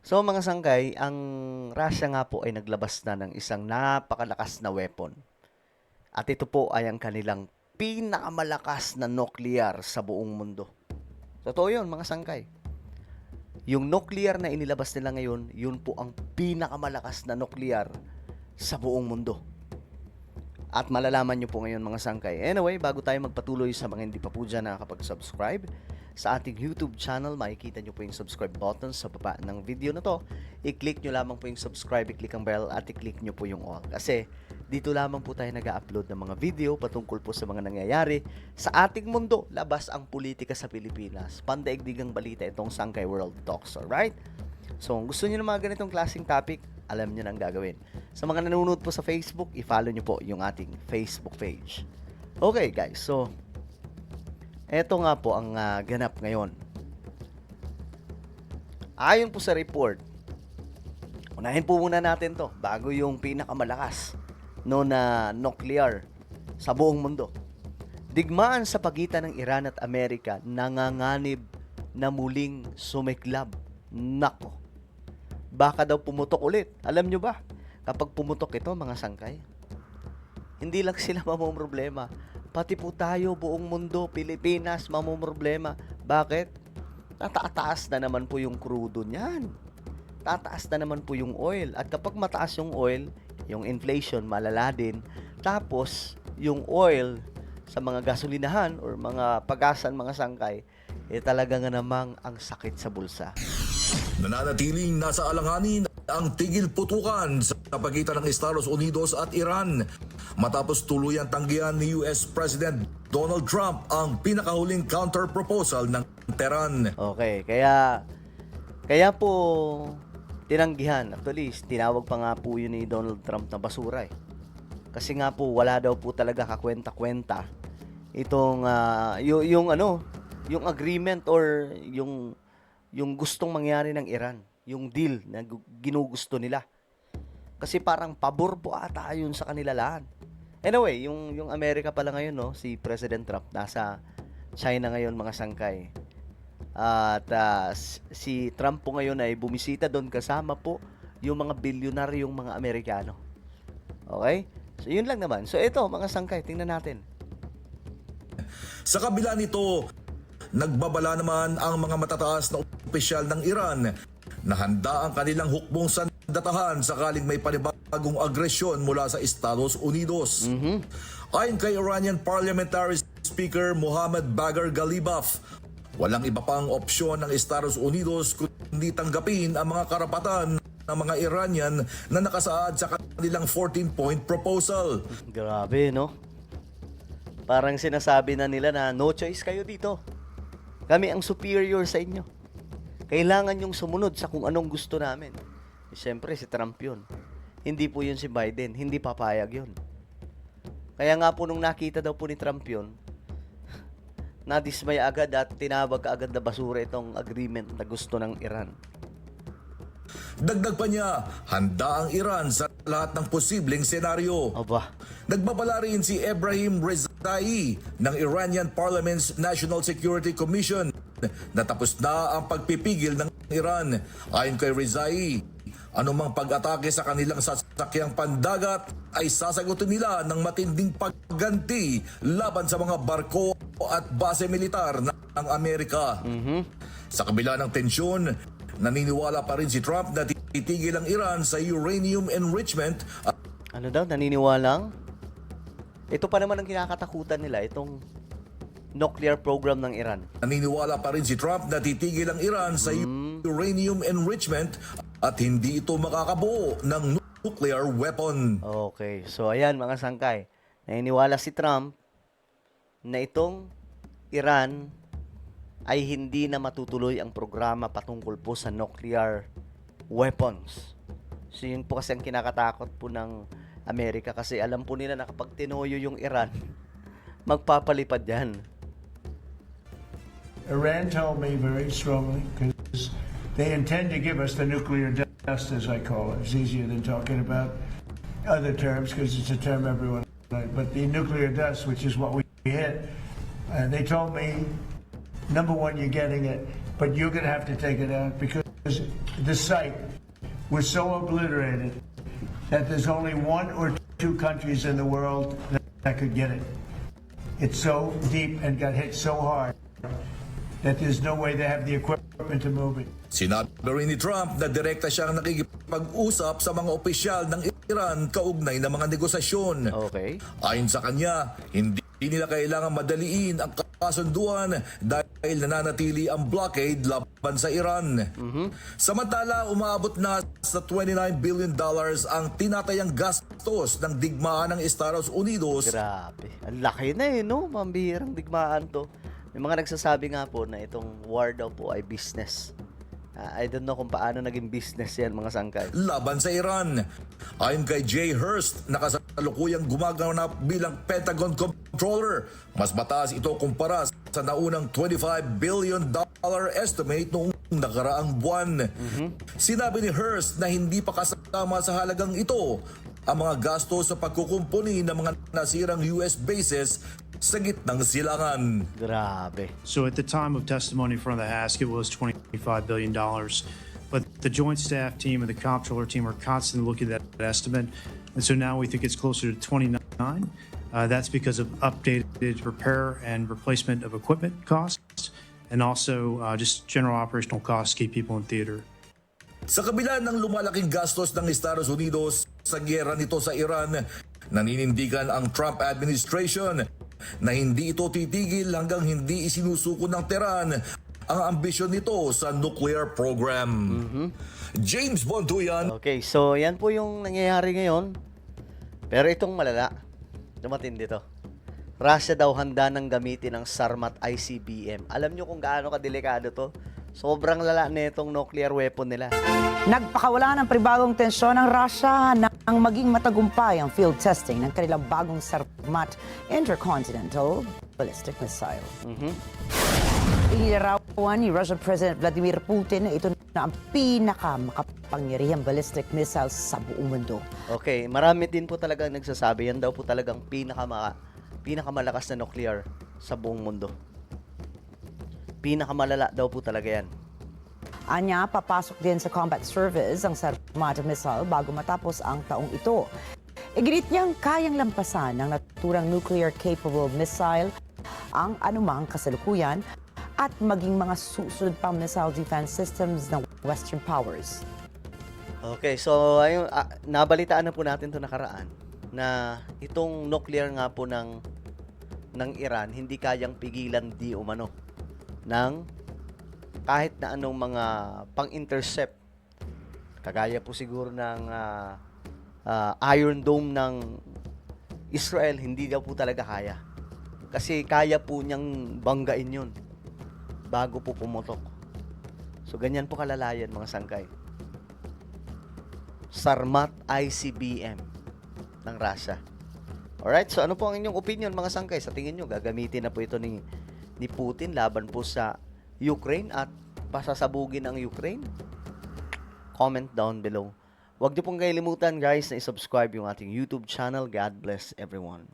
So mga sangkay, ang Russia nga po ay naglabas na ng isang napakalakas na weapon. At ito po ay ang kanilang pinakamalakas na nuclear sa buong mundo. Totoo yun mga sangkay. Yung nuclear na inilabas nila ngayon, yun po ang pinakamalakas na nuclear sa buong mundo. At malalaman nyo po ngayon mga sangkay. Anyway, bago tayo magpatuloy sa mga hindi pa po dyan nakakapag-subscribe sa ating YouTube channel, makikita nyo po yung subscribe button sa baba ng video na to. I-click nyo lamang po yung subscribe, i-click ang bell at i-click nyo po yung all. Kasi dito lamang po tayo nag-upload ng mga video patungkol po sa mga nangyayari sa ating mundo, labas ang politika sa Pilipinas. Pandaigdigang balita itong Sangkay World Talks, alright? So, kung gusto niyo ng mga ganitong klaseng topic, alam niyo na ang gagawin. Sa mga nanonood po sa Facebook, i-follow niyo po yung ating Facebook page. Okay, guys. So, eto nga po ang ganap ngayon. Ayon po sa report, unahin po muna natin to bago yung pinakamalakas na nuclear sa buong mundo. Digmaan sa pagitan ng Iran at Amerika nanganganib na muling sumiklab. Nako. Baka daw pumutok ulit. Alam nyo ba? Kapag pumutok ito, mga sangkay, hindi lang sila mamumroblema. Pati po tayo, buong mundo, Pilipinas, mamumroblema. Bakit? Tataas na naman po yung crudo niyan. Tataas na naman po yung oil. At kapag mataas yung oil, yung inflation, malala din. Tapos, yung oil sa mga gasolinahan or mga pagasan, mga sangkay, talaga nga namang ang sakit sa bulsa. Nananatiling nasa alanganin ang tigil putukan sa pagitan ng Estados Unidos at Iran matapos tuluyang tanggihan ni US President Donald Trump ang pinakahuling counter-proposal ng Tehran. Okay, kaya po tinanggihan. Actually, tinawag pa nga po yun ni Donald Trump na basura eh. Kasi nga po wala daw po talaga kakwenta-kwenta itong yung agreement or yung gustong mangyari ng Iran, yung deal na ginugusto nila. Kasi parang pabor po ata yun sa kanila lahat. Anyway, yung Amerika pala ngayon, no, si President Trump, nasa China ngayon mga sangkay. At si Trump po ngayon ay bumisita doon kasama po yung mga bilyonaryong mga Amerikano. Okay? So, yun lang naman. So, ito, mga sangkay, tingnan natin. Sa kabila nito, nagbabala naman ang mga matataas na opisyal ng Iran na handa ang kanilang hukbong sandatahan sakaling may panibagong agresyon mula sa Estados Unidos. Ayon kay Iranian Parliamentary Speaker Mohammad Bagher Ghalibaf, walang iba pang opsyon ng Estados Unidos kundi tanggapin ang mga karapatan ng mga Iranian na nakasaad sa kanilang 14-point proposal. Grabe, no? Parang sinasabi na nila na no choice kayo dito. Kami ang superior sa inyo. Kailangan yung sumunod sa kung anong gusto namin. Siyempre, si Trump yun. Hindi po yun si Biden. Hindi papayag yun. Kaya nga po nung nakita daw po ni Trump yun, nadismaya agad at tinawag agad na basura itong agreement na gusto ng Iran. Dagdag pa niya, handa ang Iran sa lahat ng posibleng senaryo. Aba. Nagbabala rin si Ebrahim Rezai ng Iranian Parliament's National Security Commission na tapos na ang pagpipigil ng Iran. Ayon kay Rezai, anumang pag-atake sa kanilang sasakyang pandagat ay sasagutin nila ng matinding pagganti laban sa mga barko at base militar ng Amerika. Sa kabila ng tensyon, naniniwala pa rin si Trump na titigil ang Iran sa uranium enrichment. Ano daw? Naniniwalang? Ito pa naman ang kinakatakutan nila, itong nuclear program ng Iran. Naniniwala pa rin si Trump na titigil ang Iran sa uranium enrichment at hindi ito makakabuo ng nuclear weapon. Okay. So, ayan mga sangkay. Naniniwala si Trump na itong Iran ay hindi na matutuloy ang programa patungkol po sa nuclear weapons. So, yun po kasi ang kinakatakot po ng Amerika kasi alam po nila na kapag tinoyo yung Iran, magpapalipad yan. Iran told me very strongly, because they intend to give us the nuclear dust, as I call it. It's easier than talking about other terms, because it's a term everyone likes. But the nuclear dust, which is what we hit, they told me, number one, you're getting it, but you're going to have to take it out, because the site was so obliterated that there's only one or two countries in the world that could get it. It's so deep and got hit so hard that there's no way they have the equipment to move it. Sinabi rin ni Trump na direkta siyang nakikipag-usap sa mga opisyal ng Iran kaugnay ng mga negosasyon. Okay. Ayon sa kanya, hindi nila kailangan madaliin ang kasunduan dahil nananatili ang blockade laban sa Iran. Samantala, umaabot na sa $29 billion ang tinatayang gastos ng digmaan ng Estados Unidos. Grabe. Ang laki na no? Mambihirang digmaan to. May mga nagsasabi nga po na itong war daw po ay business. I don't know kung paano naging business yan, mga sangkay. Laban sa Iran. Ayon kay Jay Hurst, na kasalukuyang gumaganap bilang Pentagon Controller, mas mataas ito kumpara sa naunang $25 billion estimate noong nakaraang buwan. Sinabi ni Hurst na hindi pa kasama sa halagang ito ang mga gasto sa pagkukumpuni ng mga nasirang US bases sa gitnang silangan. Grabe. So at the time of testimony in front of the House, it was $25 billion. But the Joint Staff team and the Comptroller team are constantly looking at that estimate. And so now we think it's closer to 29. That's because of updated repair and replacement of equipment costs and also just general operational costs to keep people in theater. Sa kabila ng lumalaking gastos ng Estados Unidos sa gyera nito sa Iran, naninindigan ang Trump administration na hindi ito titigil hanggang hindi isinusuko ng Tehran ang ambisyon nito sa nuclear program. James Bonduyan. Okay, so yan po yung nangyayari ngayon. Pero itong malala, dumating dito. Russia daw handa nang gamitin ang Sarmat ICBM. Alam nyo kung gaano kadelikado to? Sobrang lala na itong nuclear weapon nila. Nagpakawala ng pribadong tensyon ng Russia nang maging matagumpay ang field testing ng kanilang bagong Sarmat intercontinental ballistic missile. Inilarawan ni Russian President Vladimir Putin na ito na ang pinakamakapangyarihang ballistic missile sa buong mundo. Okay, marami din po talagang nagsasabi, yan daw po talagang pinakamalakas na nuclear sa buong mundo. Pinakamalala daw po talaga yan. Anya, papasok din sa combat service ang Sarmat missile bago matapos ang taong ito. Iginit niyang kayang lampasan ng naturang nuclear-capable missile ang anumang kasalukuyan at maging mga susunod pang missile defense systems ng Western powers. Okay, so ayun, nabalitaan na po natin to nakaraan na itong nuclear nga po ng Iran hindi kayang pigilan di umano ng kahit na anong mga pang-intercept. Kagaya po siguro ng Iron Dome ng Israel, hindi daw po talaga kaya. Kasi kaya po niyang banggain yun bago po pumutok. So, ganyan po kalalayan, mga sangkay. Sarmat ICBM ng Russia. Alright, so ano po ang inyong opinion, mga sangkay? Sa tingin nyo, gagamitin na po ito ni Putin laban po sa Ukraine at pasasabugin ang Ukraine? Comment down below. Huwag niyo pong kalimutan, guys, na i-subscribe yung ating YouTube channel. God bless everyone.